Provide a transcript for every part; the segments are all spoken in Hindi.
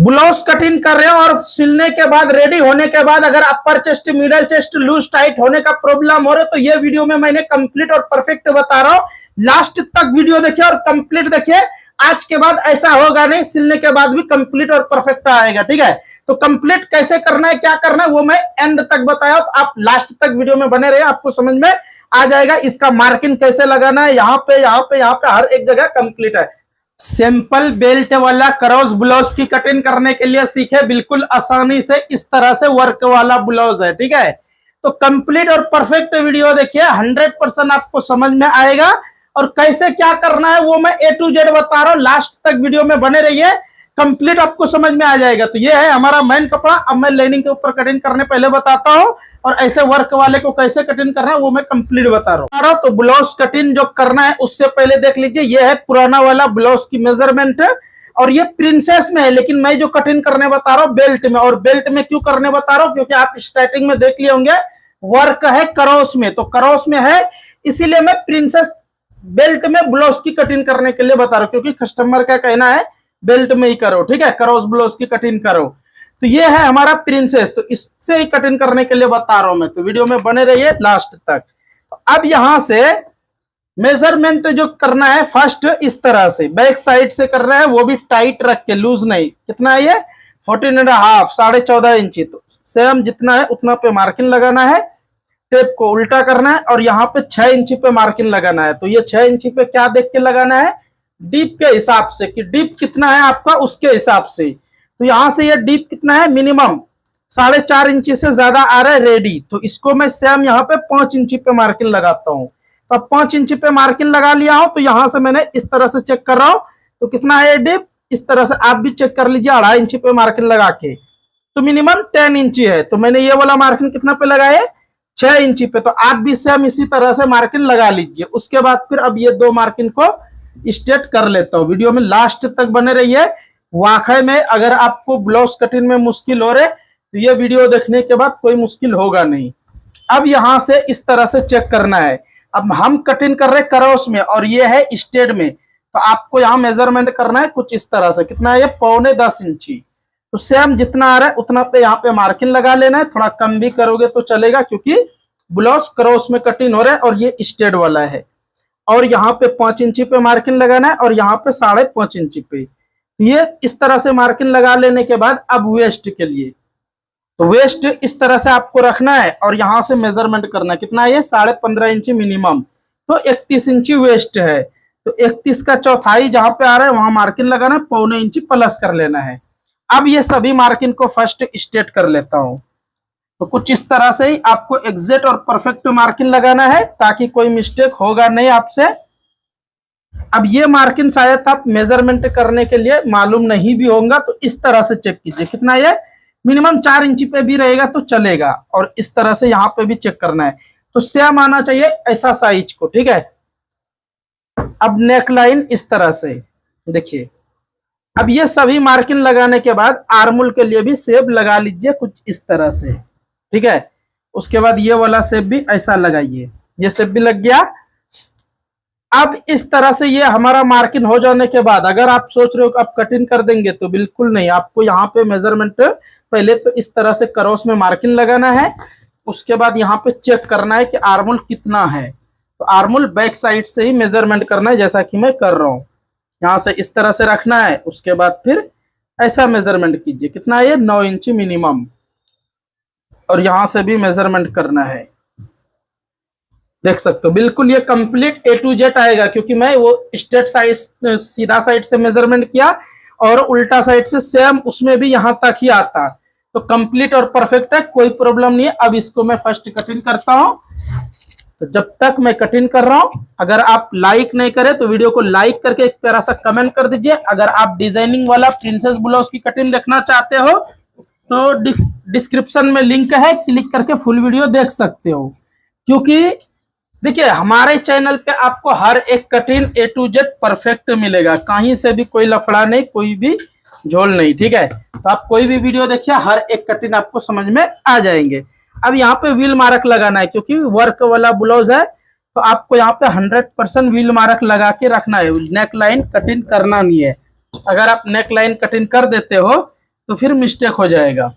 ब्लाउज कटिंग कर रहे हो और सिलने के बाद रेडी होने के बाद अगर upper chest middle chest loose tight होने का प्रॉब्लम हो रहा है तो ये वीडियो में मैंने कंप्लीट और परफेक्ट बता रहा हूं। लास्ट तक वीडियो देखिए और कंप्लीट देखिए। आज के बाद ऐसा होगा नहीं, सिलने के बाद भी कंप्लीट और परफेक्ट आएगा। ठीक है, तो कंप्लीट कैसे करना है, क्या करना है वो मैं एंड तक बताया, तो आप लास्ट तक वीडियो में बने रहिए, आपको समझ में आ जाएगा। इसका मार्किंग कैसे लगाना है, यहाँ पे हर एक जगह कंप्लीट है। सिंपल बेल्ट वाला क्रॉस ब्लाउज की कटिंग करने के लिए सीखे बिल्कुल आसानी से, इस तरह से वर्क वाला ब्लाउज है। ठीक है, तो कंप्लीट और परफेक्ट वीडियो देखिए, 100% आपको समझ में आएगा। और कैसे क्या करना है वो मैं A to Z बता रहा हूं, लास्ट तक वीडियो में बने रहिए, कंप्लीट आपको समझ में आ जाएगा। तो ये है हमारा मेन कपड़ा। अब मैं लाइनिंग के ऊपर कटिंग करने पहले बताता हूं और ऐसे वर्क वाले को कैसे कटिंग करना है वो मैं कंप्लीट बता रहा हूं। तो ब्लाउज कटिंग जो करना है उससे पहले देख लीजिए, ये है पुराना वाला ब्लाउज की मेजरमेंट है और ये प्रिंसेस में है, लेकिन मैं जो कटिंग करने बता रहा हूँ बेल्ट में। और बेल्ट में क्यों करने बता रहा हूँ, क्योंकि आप स्टार्टिंग में देख लिए होंगे वर्क है क्रॉस में, तो क्रॉस में है इसीलिए मैं प्रिंसेस बेल्ट में ब्लाउज की कटिंग करने के लिए बता रहा हूं, क्योंकि कस्टमर का कहना है बेल्ट में ही करो। ठीक है, क्रॉस ब्लाउज की कटिंग करो। तो ये है हमारा प्रिंसेस, तो इससे ही कटिंग करने के लिए बता रहा हूं मैं, तो वीडियो में बने रहिए लास्ट तक। अब यहां से मेजरमेंट जो करना है, फर्स्ट इस तरह से बैक साइड से कर रहे हैं, वो भी टाइट रख के, लूज नहीं। कितना है ये 14.5, 14.5 इंची। तो सेम जितना है उतना पे मार्किंग लगाना है, टेप को उल्टा करना है और यहाँ पे 6 इंची पे मार्किंग लगाना है। तो ये 6 इंची पे क्या देख के लगाना है, डीप के हिसाब से, कि डीप कितना है आपका उसके हिसाब से। तो यहाँ से ये डीप कितना है, मिनिमम 4.5 इंची से ज्यादा आ रहा है रेडी, तो इसको मैं सेम यहाँ पे 5 इंची पे मार्किंग लगाता हूँ। तो अब 5 इंची पे मार्किंग लगा लिया हूँ, तो यहाँ से मैंने इस तरह से चेक कर रहा हूँ, तो कितना है डीप, इस तरह से आप भी चेक कर लीजिए 2.5 इंची पे मार्किंग लगा के। तो मिनिमम 10 इंची है, तो मैंने ये वाला मार्किंग कितना पे लगाया, 6 इंची पे। तो आप भी सेम इसी तरह से मार्किंग लगा लीजिए। उसके बाद फिर अब ये 2 मार्किंग को स्ट्रेट कर लेता हूँ। वीडियो में लास्ट तक बने रहिए। वाकई में अगर आपको ब्लाउज कटिंग में मुश्किल हो रहे तो ये वीडियो देखने के बाद कोई मुश्किल होगा नहीं। अब यहाँ से इस तरह से चेक करना है। अब हम कटिंग कर रहे क्रॉस में और ये है स्ट्रेट में, तो आपको यहाँ मेजरमेंट करना है कुछ इस तरह से। कितना है ये, 9.25 इंची। तो सेम जितना आ रहा है उतना पे यहाँ पे मार्किंग लगा लेना है। थोड़ा कम भी करोगे तो चलेगा, क्योंकि ब्लाउज क्रॉस में कटिंग हो रहा है और ये स्ट्रेट वाला है। और यहाँ पे 5 इंची पे मार्किंग लगाना है और यहाँ पे 5.5 इंची पे। ये इस तरह से मार्किंग लगा लेने के बाद अब वेस्ट के लिए, तो वेस्ट इस तरह से आपको रखना है और यहाँ से मेजरमेंट करना है। कितना है ये, 15.5 इंची मिनिमम, तो 31 इंची वेस्ट है। तो 31 का चौथाई जहाँ पे आ रहा है वहां मार्किंग लगाना है, 0.25 इंची प्लस कर लेना है। अब ये सभी मार्किंग को फर्स्ट स्ट्रेट कर लेता हूं। तो कुछ इस तरह से ही आपको एग्जैक्ट और परफेक्ट मार्किंग लगाना है, ताकि कोई मिस्टेक होगा नहीं आपसे। अब ये मार्किंग शायद आप मेजरमेंट करने के लिए मालूम नहीं भी होगा, तो इस तरह से चेक कीजिए। कितना ये, मिनिमम 4 इंची पे भी रहेगा तो चलेगा। और इस तरह से यहाँ पे भी चेक करना है, तो सेम आना चाहिए ऐसा साइज को। ठीक है, अब नेक लाइन इस तरह से देखिए। अब ये सभी मार्किंग लगाने के बाद आर्मोल के लिए भी शेप लगा लीजिए कुछ इस तरह से। ठीक है, उसके बाद ये वाला शेप भी ऐसा लगाइए, ये शेप भी लग गया। अब इस तरह से ये हमारा मार्किंग हो जाने के बाद अगर आप सोच रहे हो कि आप कटिंग कर देंगे, तो बिल्कुल नहीं। आपको यहाँ पे मेजरमेंट पहले तो इस तरह से क्रॉस में मार्किंग लगाना है, उसके बाद यहाँ पे चेक करना है कि आर्मोल कितना है। तो आर्मोल बैक साइड से ही मेजरमेंट करना है, जैसा कि मैं कर रहा हूँ। यहाँ से इस तरह से रखना है, उसके बाद फिर ऐसा मेजरमेंट कीजिए। कितना है ये, 9 इंची मिनिमम। और यहाँ से भी मेजरमेंट करना है, देख सकते हो बिल्कुल ये कंप्लीट A to Z आएगा, क्योंकि मैं वो स्ट्रेट साइड सीधा साइड से मेजरमेंट किया और उल्टा साइड से सेम, उसमें भी यहाँ तक ही आता। तो कंप्लीट और परफेक्ट है, कोई प्रॉब्लम नहीं है। अब इसको मैं फर्स्ट कटिंग करता हूँ। तो जब तक मैं कटिंग कर रहा हूं, अगर आप लाइक नहीं करें तो वीडियो को लाइक करके एक प्यारा सा कमेंट कर दीजिए। अगर आप डिजाइनिंग वाला प्रिंसेस ब्लाउज की कटिंग देखना चाहते हो तो डिस्क्रिप्शन में लिंक है, क्लिक करके फुल वीडियो देख सकते हो। क्योंकि देखिए हमारे चैनल पे आपको हर एक cutting A to Z perfect मिलेगा, कहीं से भी कोई लफड़ा नहीं, कोई भी झोल नहीं। ठीक है, तो आप कोई भी वीडियो देखिए, हर एक कटिंग आपको समझ में आ जाएंगे। अब यहाँ पे व्हील मार्क लगाना है, क्योंकि वर्क वाला ब्लाउज है, तो आपको यहाँ पे 100% व्हील मार्क लगा के रखना है। नेक लाइन कटिंग करना नहीं है। अगर आप नेक लाइन कटिंग कर देते हो तो फिर मिस्टेक हो जाएगा।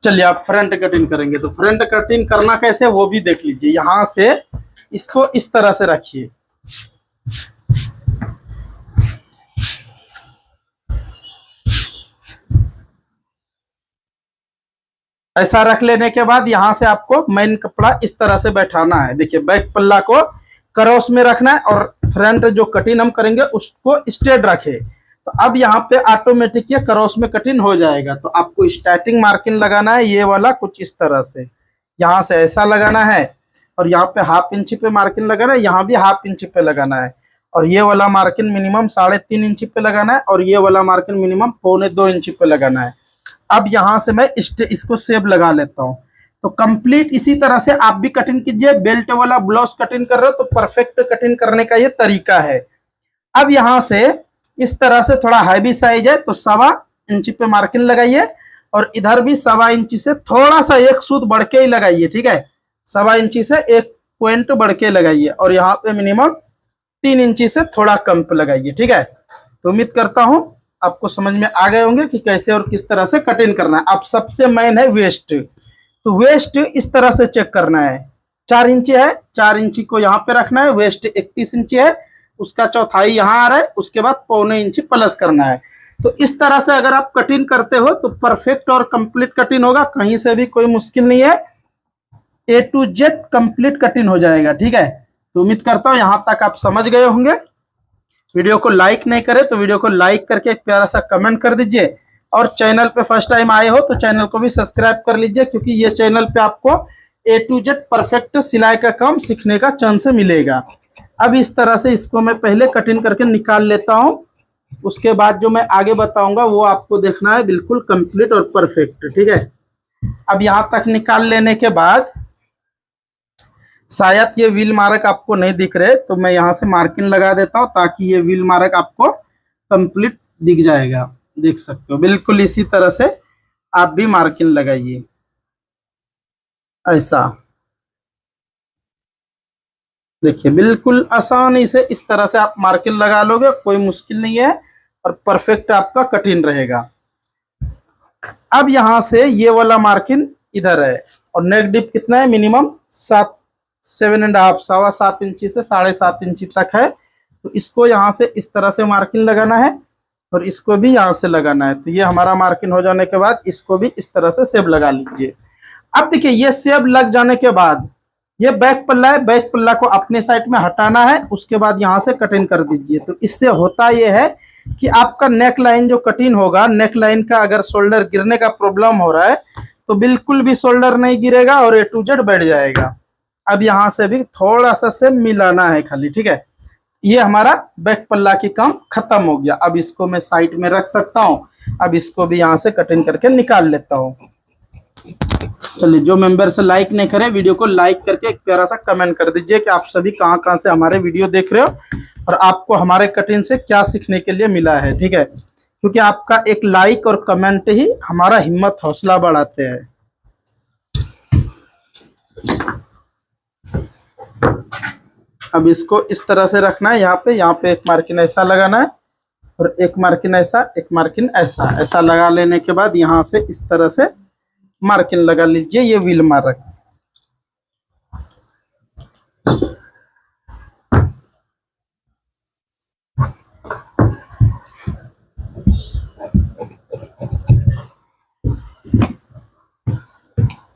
चलिए आप फ्रंट कटिंग करेंगे तो फ्रंट कटिंग करना कैसे वो भी देख लीजिए। यहां से इसको इस तरह से रखिए, ऐसा रख लेने के बाद यहां से आपको मेन कपड़ा इस तरह से बैठाना है। देखिए बैक पल्ला को क्रॉस में रखना है और फ्रंट जो कटिंग हम करेंगे उसको स्ट्रेट रखे। तो अब यहाँ पे ऑटोमेटिक ये क्रॉस में कटिंग हो जाएगा। तो आपको स्टार्टिंग मार्किंग लगाना है ये वाला कुछ इस तरह से, यहाँ से ऐसा लगाना है और यहाँ पे 1/2 इंच पे मार्किंग लगाना है, यहाँ भी 1/2 इंच पे लगाना है और ये वाला मार्किंग मिनिमम 3.5 इंच पे लगाना है और ये वाला मार्किंग मिनिमम 1.25 इंच पे लगाना है। अब यहाँ से मैं इसको सेब लगा लेता हूँ। तो कंप्लीट इसी तरह से आप भी कटिंग कीजिए। बेल्ट वाला ब्लाउज कटिंग कर रहे हो तो परफेक्ट कटिंग करने का ये तरीका है। अब यहाँ से इस तरह से थोड़ा हैवी साइज है तो 1.25 इंच पे मार्किंग लगाइए और इधर भी 1.25 इंच से थोड़ा सा एक सूत बढ़ के ही लगाइए, ठीक है। 1.25 इंच से एक पॉइंट बढ़ के लगाइए और यहाँ पे मिनिमम 3 इंच से थोड़ा कम पे लगाइए, ठीक है। तो उम्मीद करता हूँ आपको समझ में आ गए होंगे कि कैसे और किस तरह से कटिंग करना है। अब सबसे मेन है वेस्ट। तो वेस्ट इस तरह से चेक करना है। 4 इंच है, 4 इंच को यहाँ पे रखना है। वेस्ट 31 इंच है, उसका चौथाई यहाँ आ रहा है, उसके बाद 1.25 इंच प्लस करना है। तो इस तरह से अगर आप कटिंग करते हो तो परफेक्ट और कंप्लीट कटिंग होगा। कहीं से भी कोई मुश्किल नहीं है, A to Z complete cutting हो जाएगा, ठीक है। तो उम्मीद करता हूँ यहाँ तक आप समझ गए होंगे। वीडियो को लाइक नहीं करे तो वीडियो को लाइक करके एक प्यारा सा कमेंट कर दीजिए और चैनल पे फर्स्ट टाइम आए हो तो चैनल को भी सब्सक्राइब कर लीजिए, क्योंकि ये चैनल पे आपको A to Z परफेक्ट सिलाई का काम सीखने का चांस मिलेगा। अब इस तरह से इसको मैं पहले कटिंग करके निकाल लेता हूँ, उसके बाद जो मैं आगे बताऊंगा वो आपको देखना है बिल्कुल कंप्लीट और परफेक्ट, ठीक है। अब यहाँ तक निकाल लेने के बाद शायद ये व्हील मार्क आपको नहीं दिख रहे तो मैं यहाँ से मार्किंग लगा देता हूँ ताकि ये व्हील मार्क आपको कंप्लीट दिख जाएगा। देख सकते हो बिल्कुल इसी तरह से आप भी मार्किंग लगाइए, ऐसा देखिए बिल्कुल आसानी से इस तरह से आप मार्किंग लगा लोगे, कोई मुश्किल नहीं है और परफेक्ट आपका कटिंग रहेगा। अब यहाँ से ये वाला मार्किंग इधर है और नेक डिप कितना है, मिनिमम 7.5 7.25 इंची से 7.5 इंची तक है। तो इसको यहाँ से इस तरह से मार्किंग लगाना है और इसको भी यहाँ से लगाना है। तो ये हमारा मार्किंग हो जाने के बाद इसको भी इस तरह से सेब लगा लीजिए। अब देखिए ये सेब लग जाने के बाद ये बैक पल्ला है, बैक पल्ला को अपने साइड में हटाना है, उसके बाद यहाँ से कटिंग कर दीजिए। तो इससे होता ये है कि आपका नेक लाइन जो कटिंग होगा, नेक लाइन का अगर शोल्डर गिरने का प्रॉब्लम हो रहा है तो बिल्कुल भी शोल्डर नहीं गिरेगा और A to Z बैठ जाएगा। अब यहाँ से भी थोड़ा सा से मिलाना है खाली, ठीक है। ये हमारा बैक पल्ला की काम खत्म हो गया। अब इसको मैं साइड में रख सकता हूँ। अब इसको भी यहाँ से कटिंग करके निकाल लेता हूँ। चलिए जो मेंबर से लाइक नहीं करे वीडियो को लाइक करके एक प्यारा सा कमेंट कर दीजिए कि आप सभी कहाँ से हमारे वीडियो देख रहे हो और आपको हमारे कटिंग से क्या सीखने के लिए मिला है, ठीक है। क्योंकि आपका एक लाइक और कमेंट ही हमारा हिम्मत हौसला बढ़ाते हैं। अब इसको इस तरह से रखना है। यहाँ पे एक मार्किंग ऐसा लगाना है और एक मार्किंग ऐसा, एक मार्किंग ऐसा, ऐसा लगा लेने के बाद यहाँ से इस तरह से मार्किंग लगा लीजिए, ये व्हील मार्क।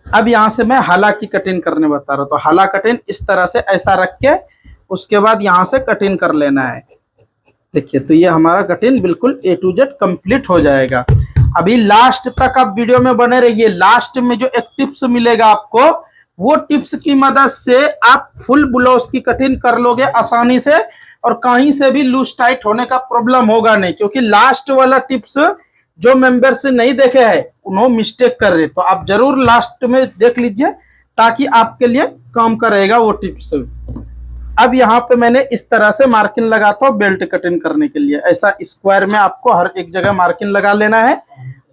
अब यहाँ से मैं हाला की कटिंग करने बता रहा हूँ। तो हाला कटिंग इस तरह से ऐसा रख के उसके बाद यहाँ से कटिंग कर लेना है। देखिए तो ये हमारा कटिंग बिल्कुल A to Z कंप्लीट हो जाएगा। अभी लास्ट तक आप वीडियो में बने रहिए। लास्ट में जो एक टिप्स मिलेगा आपको, वो टिप्स की मदद से आप फुल ब्लाउज की कटिंग कर लोगे आसानी से और कहीं से भी लूज टाइट होने का प्रॉब्लम होगा नहीं। क्योंकि लास्ट वाला टिप्स जो मेंबर से नहीं देखे हैं उन्होंने मिस्टेक कर रहे, तो आप जरूर लास्ट में देख लीजिए ताकि आपके लिए काम करेगा वो टिप्स। अब यहाँ पे मैंने इस तरह से मार्किंग लगाता हूँ बेल्ट कटिंग करने के लिए। ऐसा स्क्वायर में आपको हर एक जगह मार्किंग लगा लेना है।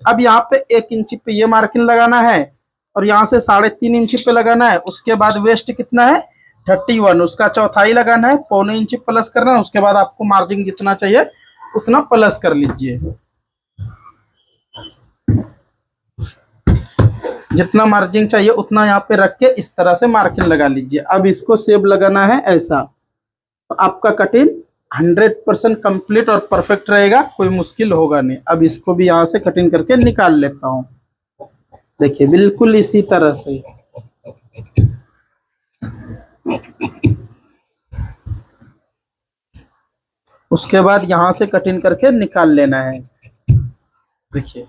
अब यहाँ पे 1 इंच पे ये मार्किंग लगाना है और यहाँ से 3.5 इंच पे लगाना है। उसके बाद वेस्ट कितना है 31, उसका चौथाई लगाना है, 1.25 इंच प्लस करना है। उसके बाद आपको मार्जिन जितना चाहिए उतना प्लस कर लीजिए। जितना मार्जिन चाहिए उतना यहाँ पे रख के इस तरह से मार्किंग लगा लीजिए। अब इसको सेब लगाना है ऐसा, तो आपका कटिंग 100% कंप्लीट और परफेक्ट रहेगा, कोई मुश्किल होगा नहीं। अब इसको भी यहाँ से कटिंग करके निकाल लेता हूँ। देखिए बिल्कुल इसी तरह से। उसके बाद यहाँ से कटिंग करके निकाल लेना है। देखिए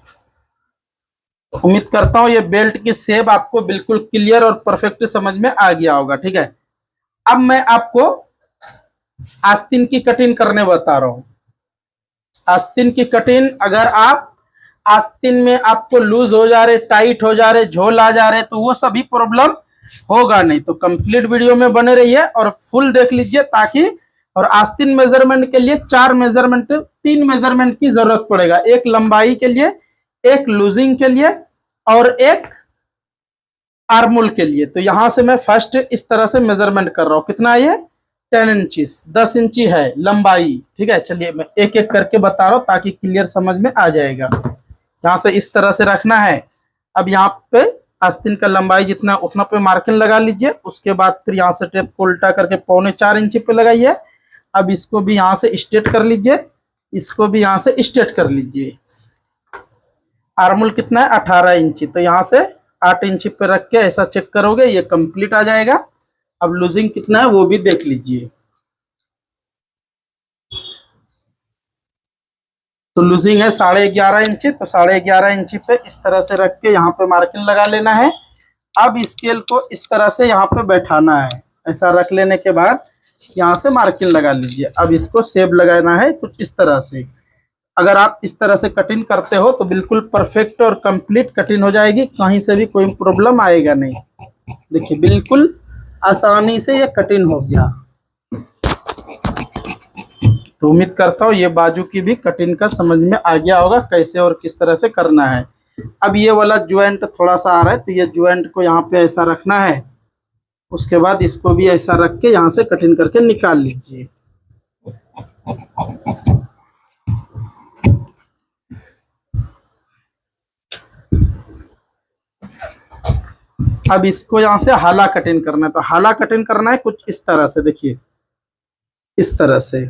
उम्मीद करता हूँ ये बेल्ट की शेप आपको बिल्कुल क्लियर और परफेक्ट समझ में आ गया होगा। ठीक है, अब मैं आपको आस्तीन की कटिंग करने बता रहा हूँ। आस्तीन की कटिंग, अगर आप आस्तीन में आपको लूज हो जा रहे, टाइट हो जा रहे, झोल आ जा रहे, तो वो सभी प्रॉब्लम होगा नहीं। तो कंप्लीट वीडियो में बने रहिए और फुल देख लीजिए, ताकि और आस्तीन मेजरमेंट के लिए 3 मेजरमेंट की जरूरत पड़ेगा। एक लंबाई के लिए, एक लूजिंग के लिए और एक आर्मोल के लिए। तो यहां से मैं फर्स्ट इस तरह से मेजरमेंट कर रहा हूं। कितना ये 10 इंचेस, 10 इंची है लंबाई। ठीक है, चलिए मैं एक एक करके बता रहा हूं ताकि क्लियर समझ में आ जाएगा। यहां से इस तरह से रखना है। अब यहाँ पे आस्तीन का लंबाई जितना उतना पे मार्किंग लगा लीजिए। उसके बाद फिर यहाँ से टेप को उल्टा करके 3.25 इंची पे लगाइए। अब इसको भी यहाँ से स्ट्रेट कर लीजिए, इसको भी यहाँ से स्ट्रेट कर लीजिए। आर्मोल कितना है 18 इंची, तो यहाँ से 8 इंची पे रख के ऐसा चेक करोगे, ये कंप्लीट आ जाएगा। अब लूजिंग कितना है वो भी देख लीजिए। तो लूजिंग है 11.5 इंची, तो 11.5 इंची पे इस तरह से रख के यहाँ पे मार्किंग लगा लेना है। अब स्केल को इस तरह से यहाँ पे बैठाना है। ऐसा रख लेने के बाद यहाँ से मार्किंग लगा लीजिए। अब इसको शेप लगाना है कुछ इस तरह से। अगर आप इस तरह से कटिंग करते हो तो बिल्कुल परफेक्ट और कंप्लीट कटिंग हो जाएगी, कहीं से भी कोई प्रॉब्लम आएगा नहीं। देखिए बिल्कुल आसानी से ये कटिंग हो गया। तो उम्मीद करता हूँ ये बाजू की भी कटिंग का समझ में आ गया होगा, कैसे और किस तरह से करना है। अब ये वाला ज्वाइंट थोड़ा सा आ रहा है, तो ये ज्वाइंट को यहाँ पे ऐसा रखना है। उसके बाद इसको भी ऐसा रख के यहाँ से कटिंग करके निकाल लीजिए। अब इसको यहाँ से हाला कटिंग करना है। तो हाला कटिंग करना है कुछ इस तरह से। देखिए इस तरह से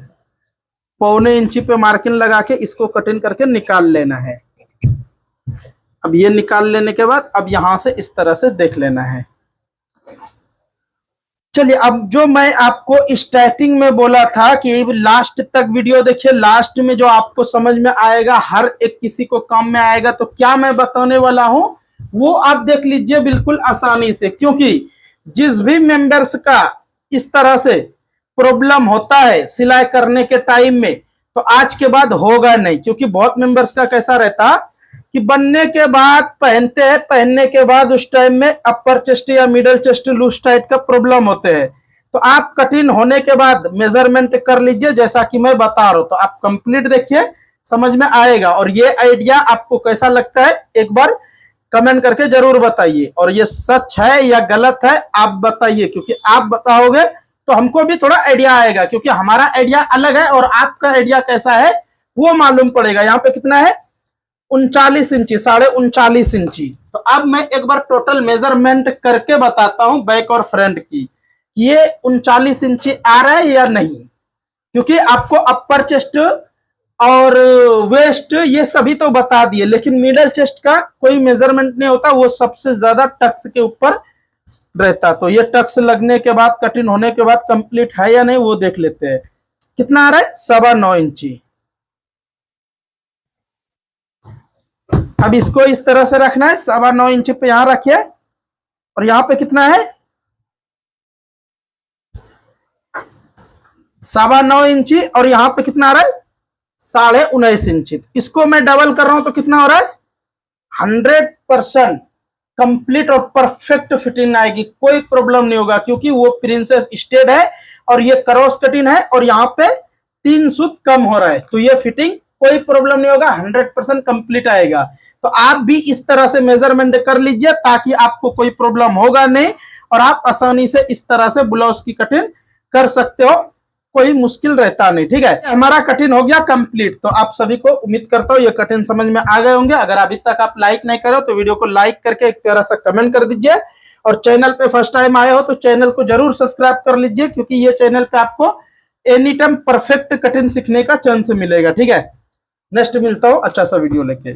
1.25 इंची पे मार्किंग लगा के इसको कटिंग करके निकाल लेना है। अब ये निकाल लेने के बाद अब यहाँ से इस तरह से देख लेना है। चलिए, अब जो मैं आपको स्टार्टिंग में बोला था कि लास्ट तक वीडियो देखिए, लास्ट में जो आपको समझ में आएगा, हर एक किसी को काम में आएगा। तो क्या मैं बताने वाला हूं वो आप देख लीजिए बिल्कुल आसानी से, क्योंकि जिस भी मेंबर्स का इस तरह से प्रॉब्लम होता है सिलाई करने के टाइम में, तो आज के बाद होगा नहीं। क्योंकि बहुत मेंबर्स का कैसा रहता कि बनने के बाद पहनते हैं, पहनने के बाद उस टाइम में अपर चेस्ट या मिडल चेस्ट लूज टाइट का प्रॉब्लम होते हैं। तो आप कटिंग होने के बाद मेजरमेंट कर लीजिए जैसा कि मैं बता रहा हूं। तो आप कंप्लीट देखिए, समझ में आएगा। और ये आइडिया आपको कैसा लगता है एक बार कमेंट करके जरूर बताइए। और ये सच है या गलत है आप बताइए, क्योंकि आप बताओगे तो हमको भी थोड़ा आइडिया आएगा, क्योंकि हमारा आइडिया अलग है और आपका आइडिया कैसा है वो मालूम पड़ेगा। यहाँ पे कितना है 39 इंची, 39.5 इंची। तो अब मैं एक बार टोटल मेजरमेंट करके बताता हूं बैक और फ्रंट की, ये 39 इंची आ रहा है या नहीं। क्योंकि आपको अपर चेस्ट और वेस्ट ये सभी तो बता दिए, लेकिन मिडल चेस्ट का कोई मेजरमेंट नहीं होता, वो सबसे ज्यादा टक्स के ऊपर रहता। तो ये टक्स लगने के बाद कटिंग होने के बाद कंप्लीट है या नहीं वो देख लेते हैं। कितना आ रहा है 9.25 इंची। अब इसको इस तरह से रखना है, 9.25 इंची पे यहां रखिए। और यहां पे कितना है 9.25 इंची, और यहां पे कितना आ रहा है 19.5 इंची। इसको मैं डबल कर रहा हूं तो कितना हो रहा है 100% कंप्लीट और परफेक्ट फिटिंग आएगी, कोई प्रॉब्लम नहीं होगा। क्योंकि वो प्रिंसेस स्टेड है और ये क्रॉस कटिंग है और यहाँ पे 3 सूत कम हो रहा है, तो ये फिटिंग कोई प्रॉब्लम नहीं होगा, 100% कंप्लीट आएगा। तो आप भी इस तरह से मेजरमेंट कर लीजिए ताकि आपको कोई प्रॉब्लम होगा नहीं और आप आसानी से इस तरह से ब्लाउज की कटिंग कर सकते हो। कोई मुश्किल रहता नहीं। ठीक है, हमारा कटिंग हो गया कंप्लीट। तो आप सभी को उम्मीद करता हूँ ये कटिंग समझ में आ गए होंगे। अगर अभी तक आप लाइक नहीं करो तो वीडियो को लाइक करके एक प्यारा सा कमेंट कर दीजिए, और चैनल पे फर्स्ट टाइम आए हो तो चैनल को जरूर सब्सक्राइब कर लीजिए, क्योंकि ये चैनल पे आपको एनी टाइम परफेक्ट कटिंग सीखने का चांस मिलेगा। ठीक है, नेक्स्ट मिलता हूँ अच्छा सा वीडियो लेके।